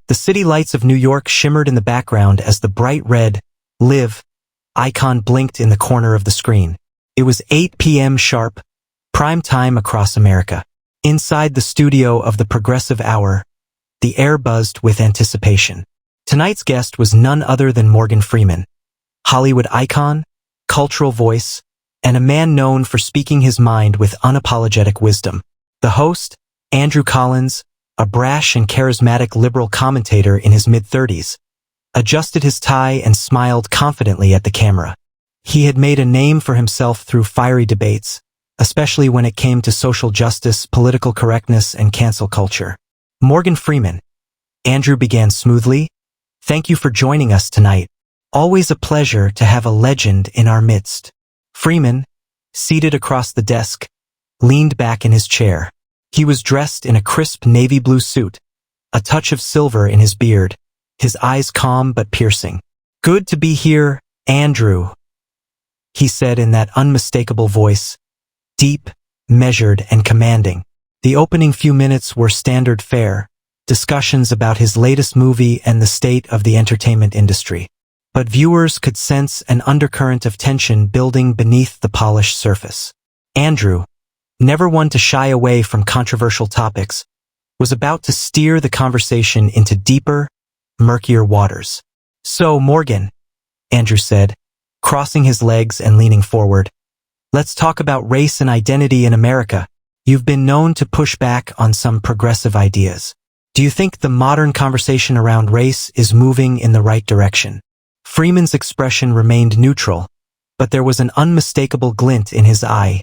The city lights of New York shimmered in the background as the bright red "Live" icon blinked in the corner of the screen. It was 8 p.m. sharp, prime time across America. Inside the studio of the Progressive Hour, the air buzzed with anticipation. Tonight's guest was none other than Morgan Freeman, Hollywood icon, cultural voice, and a man known for speaking his mind with unapologetic wisdom. The host, Andrew Collins, a brash and charismatic liberal commentator in his mid-30s, adjusted his tie and smiled confidently at the camera. He had made a name for himself through fiery debates, especially when it came to social justice, political correctness, and cancel culture. Morgan Freeman, Andrew began smoothly, "Thank you for joining us tonight. Always a pleasure to have a legend in our midst." Freeman, seated across the desk, leaned back in his chair. He was dressed in a crisp navy blue suit, a touch of silver in his beard, his eyes calm but piercing. "Good to be here, Andrew," he said in that unmistakable voice, deep, measured, and commanding. The opening few minutes were standard fare, discussions about his latest movie and the state of the entertainment industry. But viewers could sense an undercurrent of tension building beneath the polished surface. Andrew, never one to shy away from controversial topics, was about to steer the conversation into deeper, murkier waters. "So, Morgan," Andrew said, crossing his legs and leaning forward, "let's talk about race and identity in America. You've been known to push back on some progressive ideas. Do you think the modern conversation around race is moving in the right direction?" Freeman's expression remained neutral, but there was an unmistakable glint in his eye,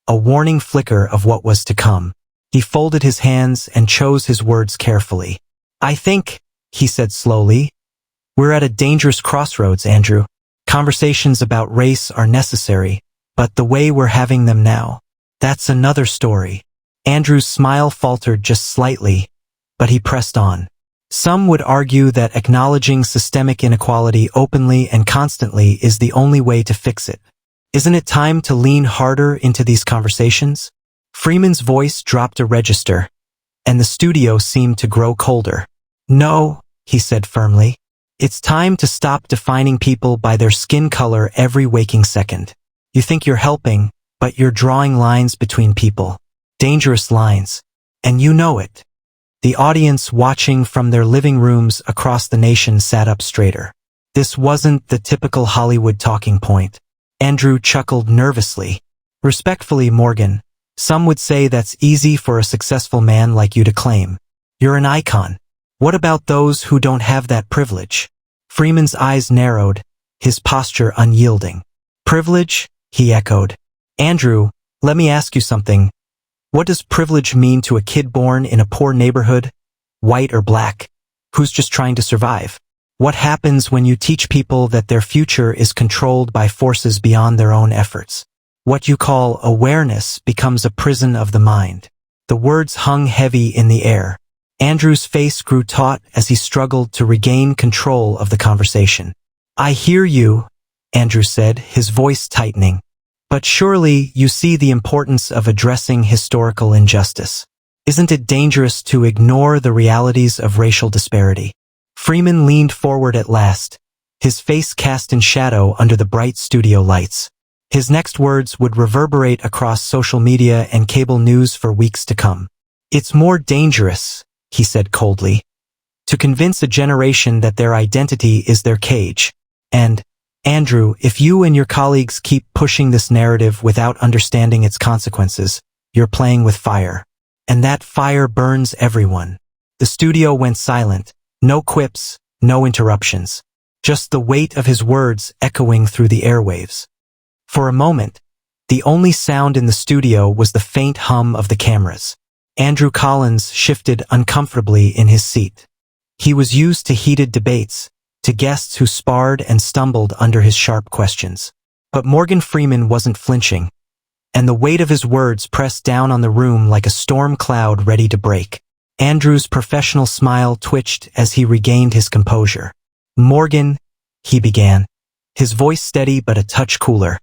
a warning flicker of what was to come. He folded his hands and chose his words carefully. "I think," he said slowly, "we're at a dangerous crossroads, Andrew. Conversations about race are necessary, but the way we're having them now, that's another story." Andrew's smile faltered just slightly, but he pressed on. "Some would argue that acknowledging systemic inequality openly and constantly is the only way to fix it. Isn't it time to lean harder into these conversations?" Freeman's voice dropped a register, and the studio seemed to grow colder. "No," he said firmly. "It's time to stop defining people by their skin color every waking second. You think you're helping, but you're drawing lines between people. Dangerous lines. And you know it." The audience watching from their living rooms across the nation sat up straighter. This wasn't the typical Hollywood talking point. Andrew chuckled nervously. "Respectfully, Morgan, some would say that's easy for a successful man like you to claim. You're an icon. What about those who don't have that privilege?" Freeman's eyes narrowed, his posture unyielding. "Privilege?" he echoed. "Andrew, let me ask you something. What does privilege mean to a kid born in a poor neighborhood, white or black, who's just trying to survive? What happens when you teach people that their future is controlled by forces beyond their own efforts? What you call awareness becomes a prison of the mind." The words hung heavy in the air. Andrew's face grew taut as he struggled to regain control of the conversation. "I hear you," Andrew said, his voice tightening. "But surely you see the importance of addressing historical injustice. Isn't it dangerous to ignore the realities of racial disparity?" Freeman leaned forward at last, his face cast in shadow under the bright studio lights. His next words would reverberate across social media and cable news for weeks to come. "It's more dangerous," he said coldly, "to convince a generation that their identity is their cage. And, Andrew, if you and your colleagues keep pushing this narrative without understanding its consequences, you're playing with fire. And that fire burns everyone." The studio went silent. No quips, no interruptions. Just the weight of his words echoing through the airwaves. For a moment, the only sound in the studio was the faint hum of the cameras. Andrew Collins shifted uncomfortably in his seat. He was used to heated debates, to guests who sparred and stumbled under his sharp questions. But Morgan Freeman wasn't flinching, and the weight of his words pressed down on the room like a storm cloud ready to break. Andrew's professional smile twitched as he regained his composure. "Morgan," he began, his voice steady but a touch cooler,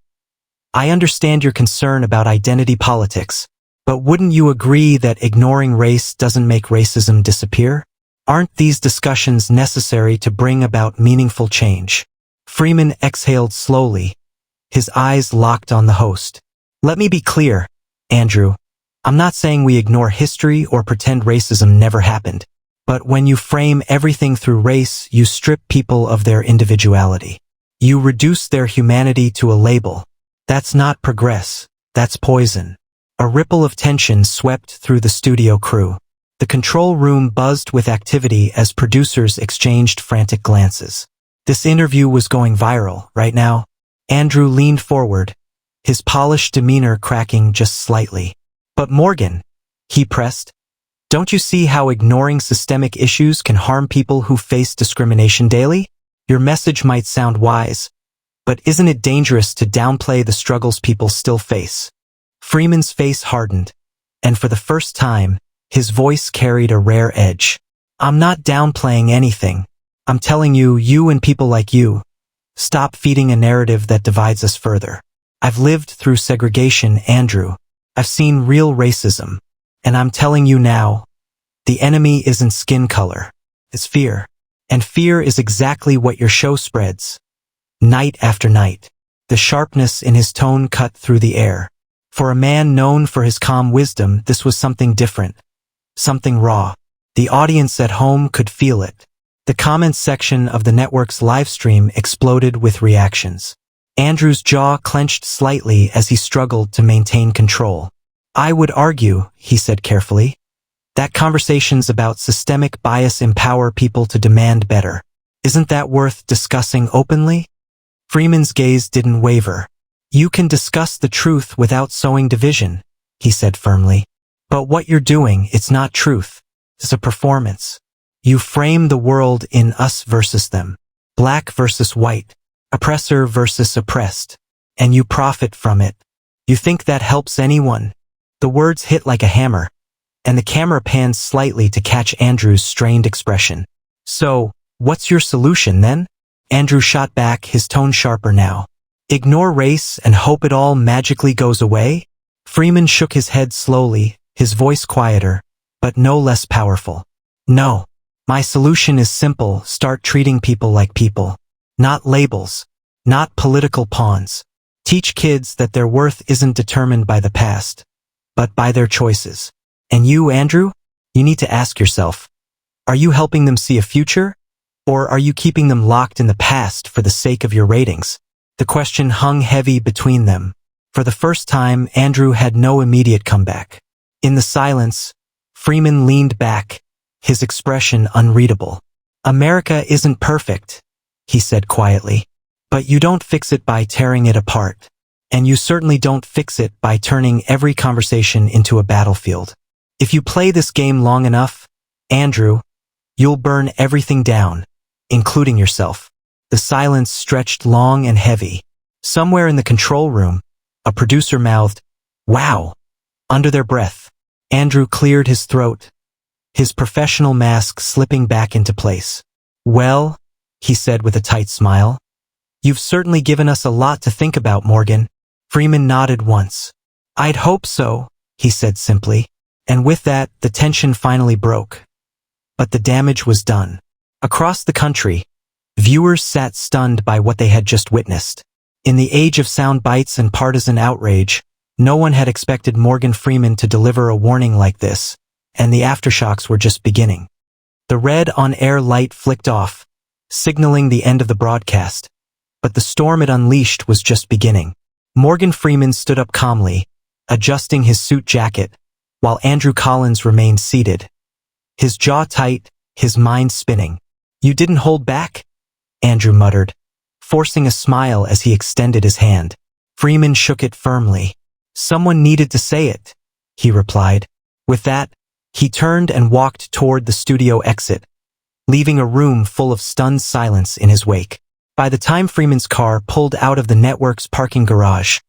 "I understand your concern about identity politics, but wouldn't you agree that ignoring race doesn't make racism disappear?" Aren't these discussions necessary to bring about meaningful change? Freeman exhaled slowly, his eyes locked on the host. Let me be clear, Andrew. I'm not saying we ignore history or pretend racism never happened. But when you frame everything through race, you strip people of their individuality. You reduce their humanity to a label. That's not progress. That's poison. A ripple of tension swept through the studio crew. The control room buzzed with activity as producers exchanged frantic glances. This interview was going viral, right now? Andrew leaned forward, his polished demeanor cracking just slightly. But Morgan, he pressed, don't you see how ignoring systemic issues can harm people who face discrimination daily? Your message might sound wise, but isn't it dangerous to downplay the struggles people still face? Freeman's face hardened, and for the first time, his voice carried a rare edge. I'm not downplaying anything. I'm telling you, you and people like you, stop feeding a narrative that divides us further. I've lived through segregation, Andrew. I've seen real racism. And I'm telling you now, the enemy isn't skin color. It's fear. And fear is exactly what your show spreads. Night after night. The sharpness in his tone cut through the air. For a man known for his calm wisdom, this was something different. Something raw. The audience at home could feel it. The comments section of the network's live stream exploded with reactions. Andrew's jaw clenched slightly as he struggled to maintain control. I would argue, he said carefully, that conversations about systemic bias empower people to demand better. Isn't that worth discussing openly? Freeman's gaze didn't waver. You can discuss the truth without sowing division, he said firmly. But what you're doing, it's not truth. It's a performance. You frame the world in us versus them, black versus white, oppressor versus oppressed, and you profit from it. You think that helps anyone? The words hit like a hammer, and the camera panned slightly to catch Andrew's strained expression. So, what's your solution then? Andrew shot back, his tone sharper now. Ignore race and hope it all magically goes away? Freeman shook his head slowly, his voice quieter, but no less powerful. No. My solution is simple. Start treating people like people. Not labels. Not political pawns. Teach kids that their worth isn't determined by the past, but by their choices. And you, Andrew, you need to ask yourself, are you helping them see a future? Or are you keeping them locked in the past for the sake of your ratings? The question hung heavy between them. For the first time, Andrew had no immediate comeback. In the silence, Freeman leaned back, his expression unreadable. America isn't perfect, he said quietly. But you don't fix it by tearing it apart. And you certainly don't fix it by turning every conversation into a battlefield. If you play this game long enough, Andrew, you'll burn everything down, including yourself. The silence stretched long and heavy. Somewhere in the control room, a producer mouthed, "Wow," under their breath. Andrew cleared his throat, his professional mask slipping back into place. Well, he said with a tight smile, you've certainly given us a lot to think about, Morgan. Freeman nodded once. I'd hope so, he said simply. And with that, the tension finally broke. But the damage was done. Across the country, viewers sat stunned by what they had just witnessed. In the age of sound bites and partisan outrage, no one had expected Morgan Freeman to deliver a warning like this, and the aftershocks were just beginning. The red on-air light flicked off, signaling the end of the broadcast, but the storm it unleashed was just beginning. Morgan Freeman stood up calmly, adjusting his suit jacket, while Andrew Collins remained seated, his jaw tight, his mind spinning. You didn't hold back? Andrew muttered, forcing a smile as he extended his hand. Freeman shook it firmly. Someone needed to say it, he replied. With that, he turned and walked toward the studio exit, leaving a room full of stunned silence in his wake. By the time Freeman's car pulled out of the network's parking garage,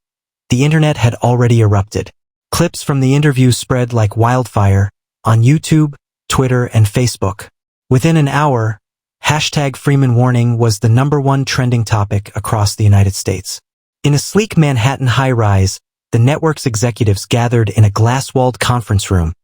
the internet had already erupted. Clips from the interview spread like wildfire on YouTube, Twitter, and Facebook. Within an hour, #FreemanWarning was the #1 trending topic across the United States. In a sleek Manhattan high-rise, the network's executives gathered in a glass-walled conference room,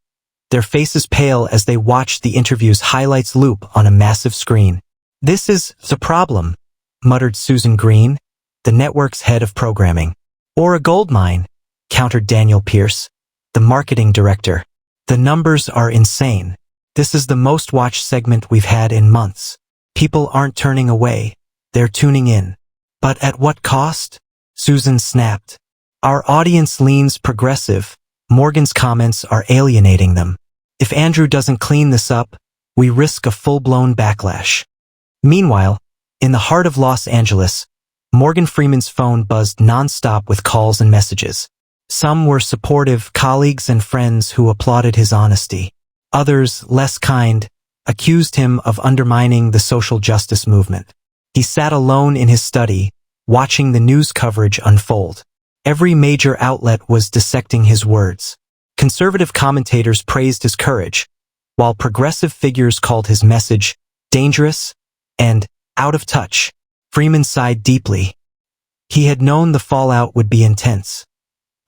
their faces pale as they watched the interview's highlights loop on a massive screen. "This is the problem," muttered Susan Green, the network's head of programming. "Or a gold mine," countered Daniel Pierce, the marketing director. "The numbers are insane. This is the most watched segment we've had in months. People aren't turning away, they're tuning in." "But at what cost?" Susan snapped. "Our audience leans progressive. Morgan's comments are alienating them. If Andrew doesn't clean this up, we risk a full-blown backlash." Meanwhile, in the heart of Los Angeles, Morgan Freeman's phone buzzed nonstop with calls and messages. Some were supportive colleagues and friends who applauded his honesty. Others, less kind, accused him of undermining the social justice movement. He sat alone in his study, watching the news coverage unfold. Every major outlet was dissecting his words. Conservative commentators praised his courage, while progressive figures called his message dangerous and out of touch. Freeman sighed deeply. He had known the fallout would be intense.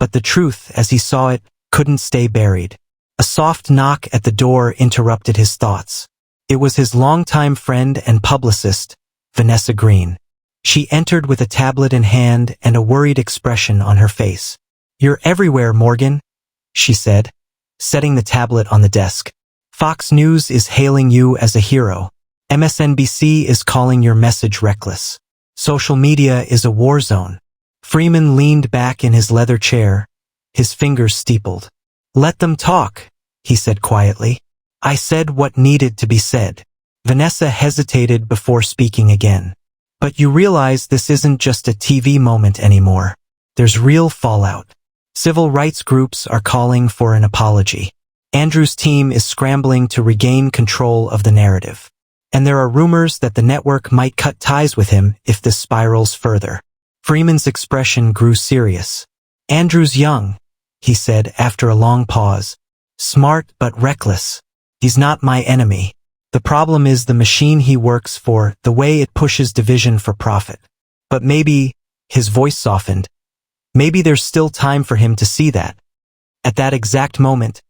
But the truth, as he saw it, couldn't stay buried. A soft knock at the door interrupted his thoughts. It was his longtime friend and publicist, Vanessa Green. She entered with a tablet in hand and a worried expression on her face. "You're everywhere, Morgan," she said, setting the tablet on the desk. "Fox News is hailing you as a hero. MSNBC is calling your message reckless. Social media is a war zone." Freeman leaned back in his leather chair, his fingers steepled. "Let them talk," he said quietly. "I said what needed to be said." Vanessa hesitated before speaking again. "But you realize this isn't just a TV moment anymore. There's real fallout. Civil rights groups are calling for an apology. Andrew's team is scrambling to regain control of the narrative. And there are rumors that the network might cut ties with him if this spirals further." Freeman's expression grew serious. "Andrew's young," he said after a long pause. "Smart but reckless. He's not my enemy. The problem is the machine he works for, the way it pushes division for profit. But maybe," his voice softened, "maybe there's still time for him to see that." At that exact moment,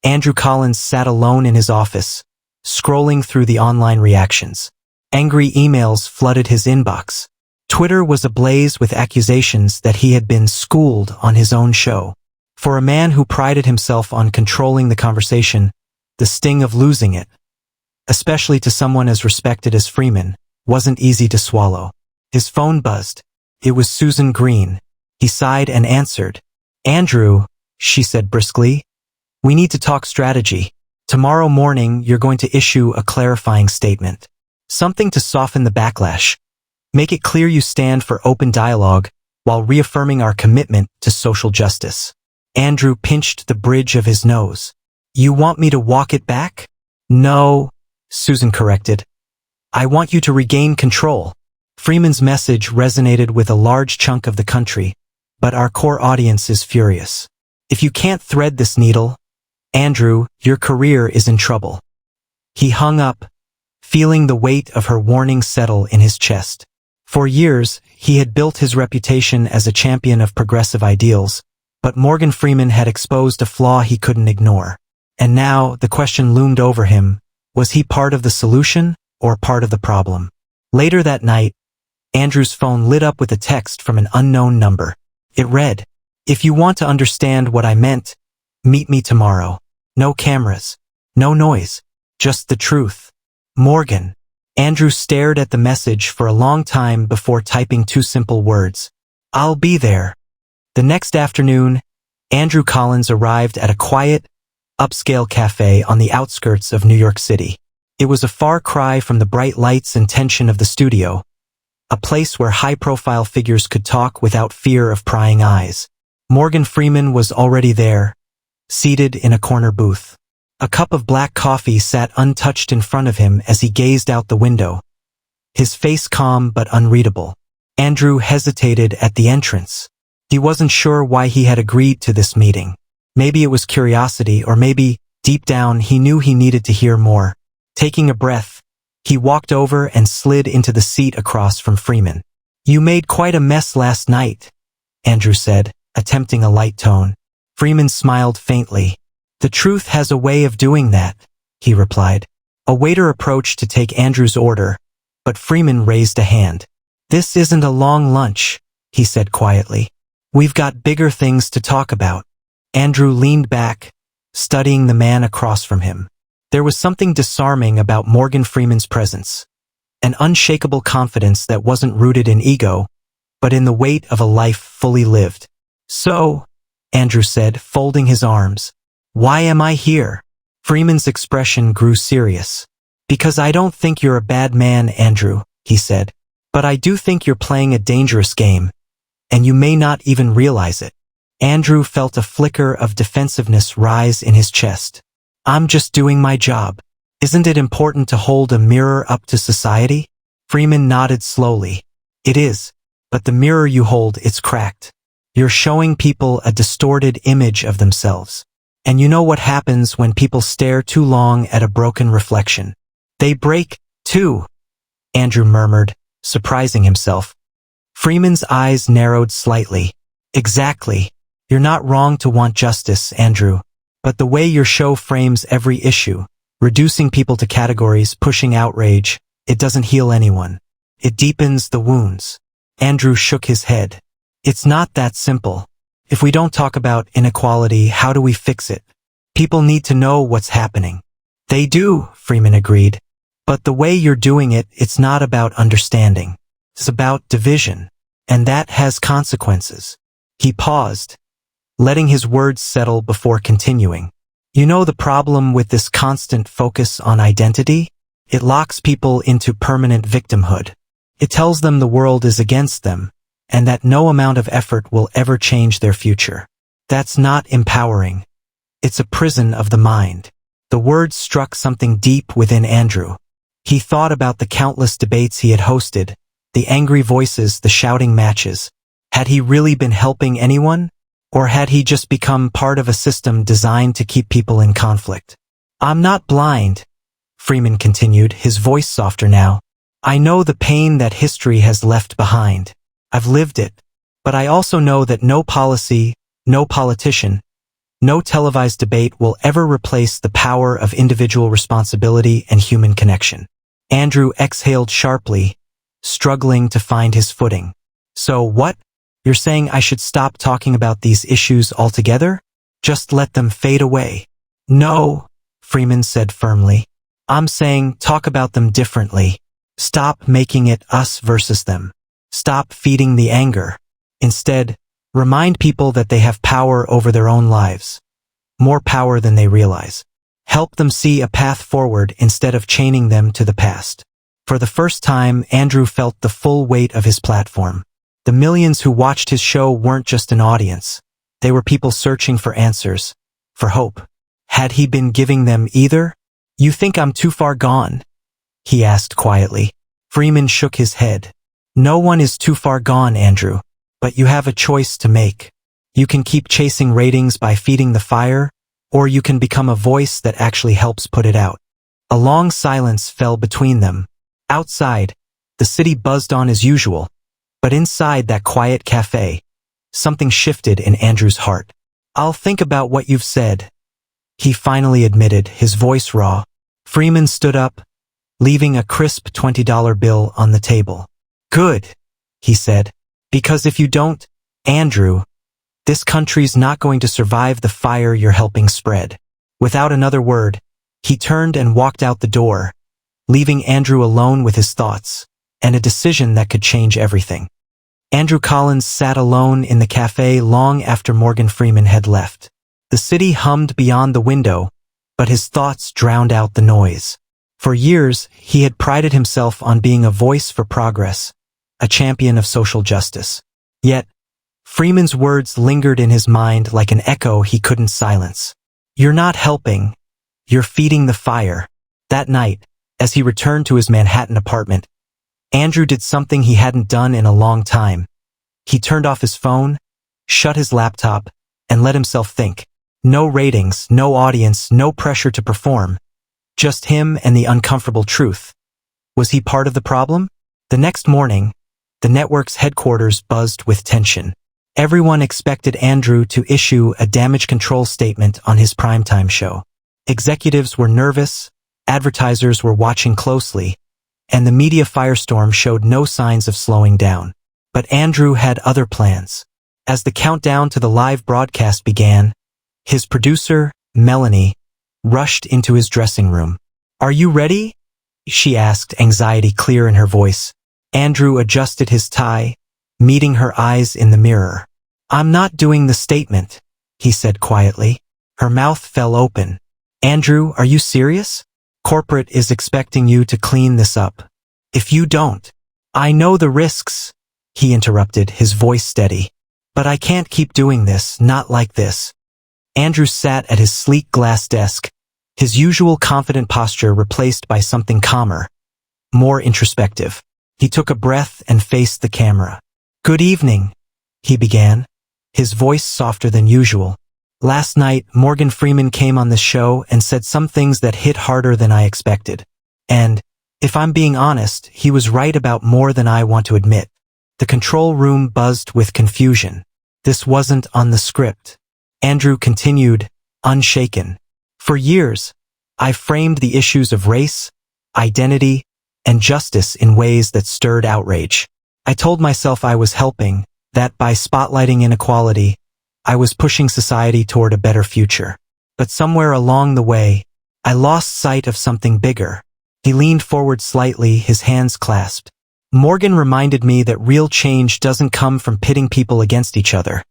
Andrew Collins sat alone in his office, scrolling through the online reactions. Angry emails flooded his inbox. Twitter was ablaze with accusations that he had been schooled on his own show. For a man who prided himself on controlling the conversation, the sting of losing it, especially to someone as respected as Freeman, wasn't easy to swallow. His phone buzzed. It was Susan Green. He sighed and answered. "Andrew," she said briskly, "we need to talk strategy. Tomorrow morning you're going to issue a clarifying statement. Something to soften the backlash. Make it clear you stand for open dialogue while reaffirming our commitment to social justice." Andrew pinched the bridge of his nose. "You want me to walk it back?" "No," Susan corrected. "I want you to regain control." Freeman's message resonated with a large chunk of the country, but our core audience is furious. "If you can't thread this needle, Andrew, your career is in trouble." He hung up, feeling the weight of her warning settle in his chest. For years, he had built his reputation as a champion of progressive ideals, but Morgan Freeman had exposed a flaw he couldn't ignore. And now, the question loomed over him, was he part of the solution or part of the problem? Later that night, Andrew's phone lit up with a text from an unknown number. It read, "If you want to understand what I meant, meet me tomorrow. No cameras, no noise, just the truth. Morgan." Andrew stared at the message for a long time before typing two simple words. "I'll be there." The next afternoon, Andrew Collins arrived at a quiet, upscale cafe on the outskirts of New York City. It was a far cry from the bright lights and tension of the studio, a place where high-profile figures could talk without fear of prying eyes. Morgan Freeman was already there, seated in a corner booth. A cup of black coffee sat untouched in front of him as he gazed out the window, his face calm but unreadable. Andrew hesitated at the entrance. He wasn't sure why he had agreed to this meeting. Maybe it was curiosity, or maybe, deep down, he knew he needed to hear more. Taking a breath, he walked over and slid into the seat across from Freeman. "You made quite a mess last night," Andrew said, attempting a light tone. Freeman smiled faintly. The truth has a way of doing that, he replied. A waiter approached to take Andrew's order, but Freeman raised a hand. This isn't a long lunch, he said quietly. We've got bigger things to talk about. Andrew leaned back, studying the man across from him. There was something disarming about Morgan Freeman's presence, an unshakable confidence that wasn't rooted in ego, but in the weight of a life fully lived. So, Andrew said, folding his arms, why am I here? Freeman's expression grew serious. Because I don't think you're a bad man, Andrew, he said. But I do think you're playing a dangerous game, and you may not even realize it. Andrew felt a flicker of defensiveness rise in his chest. I'm just doing my job. Isn't it important to hold a mirror up to society? Freeman nodded slowly. It is, but the mirror you hold, it's cracked. You're showing people a distorted image of themselves. And you know what happens when people stare too long at a broken reflection? They break, too, Andrew murmured, surprising himself. Freeman's eyes narrowed slightly. Exactly. You're not wrong to want justice, Andrew. But the way your show frames every issue, reducing people to categories, pushing outrage, it doesn't heal anyone. It deepens the wounds. Andrew shook his head. It's not that simple. If we don't talk about inequality, how do we fix it? People need to know what's happening. They do, Freeman agreed. But the way you're doing it, it's not about understanding. It's about division. And that has consequences. He paused, letting his words settle before continuing. You know the problem with this constant focus on identity? It locks people into permanent victimhood. It tells them the world is against them, and that no amount of effort will ever change their future. That's not empowering. It's a prison of the mind. The words struck something deep within Andrew. He thought about the countless debates he had hosted, the angry voices, the shouting matches. Had he really been helping anyone? Or had he just become part of a system designed to keep people in conflict? I'm not blind, Freeman continued, his voice softer now. I know the pain that history has left behind. I've lived it. But I also know that no policy, no politician, no televised debate will ever replace the power of individual responsibility and human connection. Andrew exhaled sharply, struggling to find his footing. So what? You're saying I should stop talking about these issues altogether? Just let them fade away? No, Freeman said firmly. I'm saying talk about them differently. Stop making it us versus them. Stop feeding the anger. Instead, remind people that they have power over their own lives. More power than they realize. Help them see a path forward instead of chaining them to the past. For the first time, Andrew felt the full weight of his platform. The millions who watched his show weren't just an audience. They were people searching for answers, for hope. Had he been giving them either? You think I'm too far gone? He asked quietly. Freeman shook his head. No one is too far gone, Andrew. But you have a choice to make. You can keep chasing ratings by feeding the fire, or you can become a voice that actually helps put it out. A long silence fell between them. Outside, the city buzzed on as usual. But inside that quiet cafe, something shifted in Andrew's heart. I'll think about what you've said, he finally admitted, his voice raw. Freeman stood up, leaving a crisp $20 bill on the table. Good, he said, because if you don't, Andrew, this country's not going to survive the fire you're helping spread. Without another word, he turned and walked out the door, leaving Andrew alone with his thoughts, and a decision that could change everything. Andrew Collins sat alone in the cafe long after Morgan Freeman had left. The city hummed beyond the window, but his thoughts drowned out the noise. For years, he had prided himself on being a voice for progress, a champion of social justice. Yet, Freeman's words lingered in his mind like an echo he couldn't silence. You're not helping. You're feeding the fire. That night, as he returned to his Manhattan apartment, Andrew did something he hadn't done in a long time. He turned off his phone, shut his laptop, and let himself think. No ratings, no audience, no pressure to perform. Just him and the uncomfortable truth. Was he part of the problem? The next morning, the network's headquarters buzzed with tension. Everyone expected Andrew to issue a damage control statement on his primetime show. Executives were nervous, advertisers were watching closely, and the media firestorm showed no signs of slowing down. But Andrew had other plans. As the countdown to the live broadcast began, his producer, Melanie, rushed into his dressing room. "Are you ready?" she asked, anxiety clear in her voice. Andrew adjusted his tie, meeting her eyes in the mirror. "I'm not doing the statement," he said quietly. Her mouth fell open. "Andrew, are you serious? Corporate is expecting you to clean this up. If you don't..." "I know the risks," he interrupted, his voice steady. "But I can't keep doing this, not like this." Andrew sat at his sleek glass desk, his usual confident posture replaced by something calmer, more introspective. He took a breath and faced the camera. "Good evening," he began, his voice softer than usual. "Last night, Morgan Freeman came on the show and said some things that hit harder than I expected. And, if I'm being honest, he was right about more than I want to admit." The control room buzzed with confusion. This wasn't on the script. Andrew continued, unshaken. "For years, I've framed the issues of race, identity, and justice in ways that stirred outrage. I told myself I was helping, that by spotlighting inequality, I was pushing society toward a better future. But somewhere along the way, I lost sight of something bigger." He leaned forward slightly, his hands clasped. "Morgan reminded me that real change doesn't come from pitting people against each other.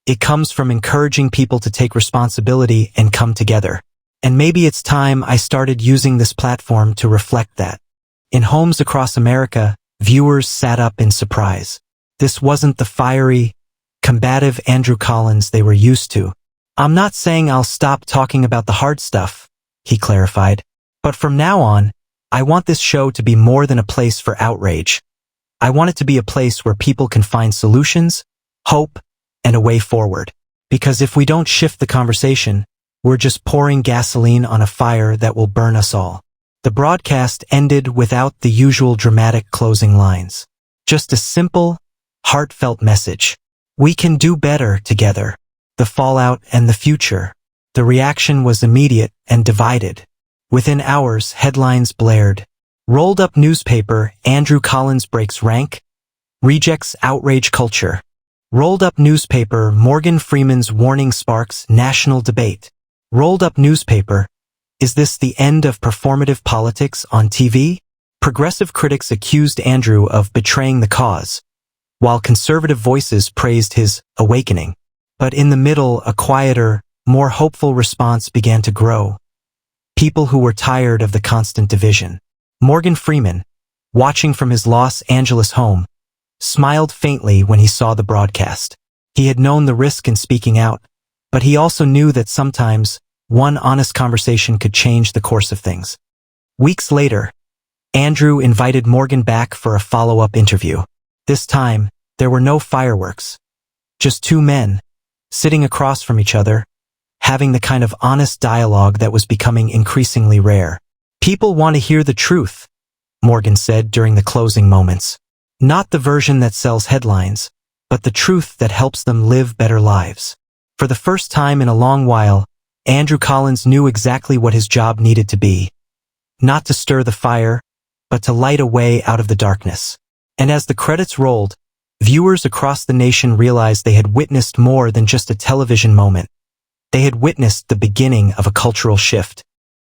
It comes from encouraging people to take responsibility and come together. And maybe it's time I started using this platform to reflect that." In homes across America, viewers sat up in surprise. This wasn't the fiery, combative Andrew Collins they were used to. "I'm not saying I'll stop talking about the hard stuff," he clarified. "But from now on, I want this show to be more than a place for outrage. I want it to be a place where people can find solutions, hope, and a way forward. Because if we don't shift the conversation, we're just pouring gasoline on a fire that will burn us all." The broadcast ended without the usual dramatic closing lines. Just a simple, heartfelt message. We can do better together. The fallout and the future. The reaction was immediate and divided. Within hours, headlines blared. Rolled up newspaper, Andrew Collins breaks rank, rejects outrage culture. Rolled up newspaper, Morgan Freeman's warning sparks national debate. Rolled up newspaper, is this the end of performative politics on TV? Progressive critics accused Andrew of betraying the cause, while conservative voices praised his awakening. But in the middle, a quieter, more hopeful response began to grow. People who were tired of the constant division. Morgan Freeman, watching from his Los Angeles home, smiled faintly when he saw the broadcast. He had known the risk in speaking out, but he also knew that sometimes one honest conversation could change the course of things. Weeks later, Andrew invited Morgan back for a follow-up interview. This time, there were no fireworks. Just two men, sitting across from each other, having the kind of honest dialogue that was becoming increasingly rare. "People want to hear the truth," Morgan said during the closing moments. "Not the version that sells headlines, but the truth that helps them live better lives." For the first time in a long while, Andrew Collins knew exactly what his job needed to be. Not to stir the fire, but to light a way out of the darkness. And as the credits rolled, viewers across the nation realized they had witnessed more than just a television moment. They had witnessed the beginning of a cultural shift.